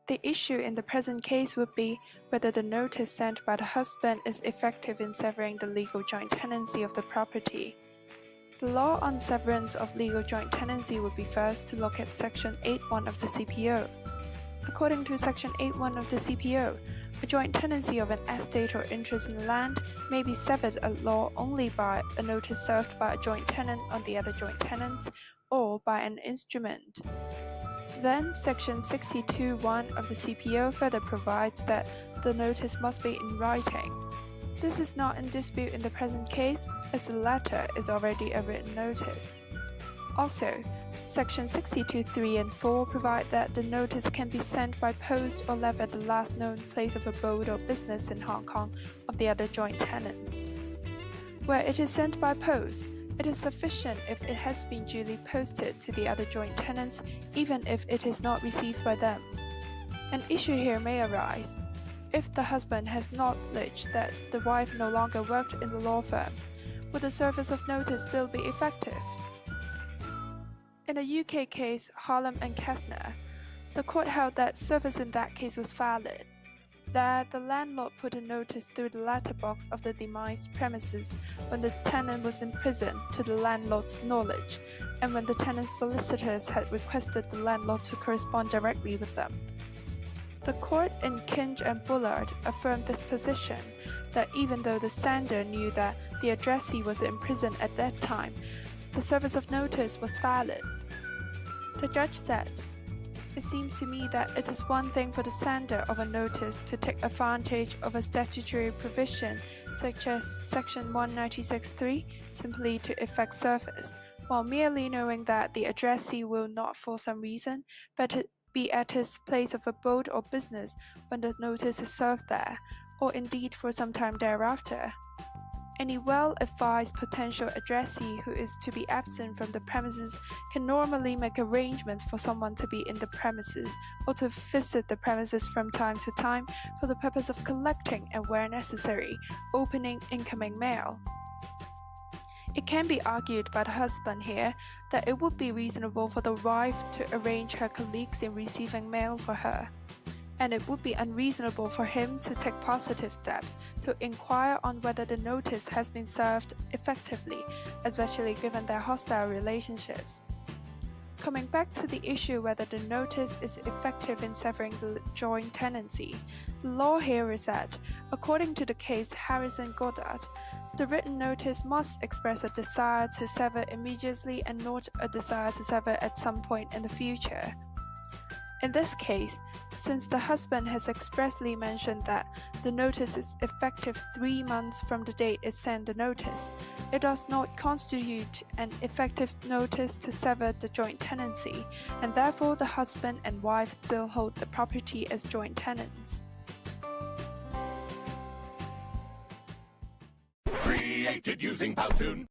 The issue in the present case would be whether the notice sent by the husband is effective in severing the legal joint tenancy of the property. The law on severance of legal joint tenancy would be first to look at Section 8.1 of the CPO. According to Section 8.1 of the CPO, a joint tenancy of an estate or interest in land may be severed at law only by a notice served by a joint tenant on the other joint tenants or by an instrument. Then Section 62.1 of the CPO further provides that the notice must be in writing. This is not in dispute in the present case, as the latter is already a written notice. Also, Section 62.3 and 4 provide that the notice can be sent by post or left at the last known place of abode or business in Hong Kong of the other joint tenants. Where it is sent by post, it is sufficient if it has been duly posted to the other joint tenants, even if it is not received by them. An issue here may arise. If the husband has knowledge that the wife no longer worked in the law firm, would the service of notice still be effective? In a UK case, Harlem and Kessner, the court held that service in that case was valid. There, the landlord put a notice through the letterbox of the demised premises when the tenant was in prison to the landlord's knowledge, and when the tenant's solicitors had requested the landlord to correspond directly with them. The court in Kinch and Bullard affirmed this position, that even though the sender knew that the addressee was in prison at that time, the service of notice was valid. The judge said, "It seems to me that it is one thing for the sender of a notice to take advantage of a statutory provision such as Section 196(3) simply to effect service, while merely knowing that the addressee will not for some reason but be at his place of abode or business when the notice is served there, or indeed for some time thereafter. Any well-advised potential addressee who is to be absent from the premises can normally make arrangements for someone to be in the premises or to visit the premises from time to time for the purpose of collecting and, where necessary, opening incoming mail. It can be argued by the husband here that it would be reasonable for the wife to arrange her colleagues in receiving mail for her, and it would be unreasonable for him to take positive steps to inquire on whether the notice has been served effectively, especially given their hostile relationships. Coming back to the issue whether the notice is effective in severing the joint tenancy, the law here is that, according to the case Harrison-Goddard, the written notice must express a desire to sever immediately and not a desire to sever at some point in the future. In this case, since the husband has expressly mentioned that the notice is effective 3 months from the date it sent the notice, it does not constitute an effective notice to sever the joint tenancy, and therefore the husband and wife still hold the property as joint tenants. Created using PowToon.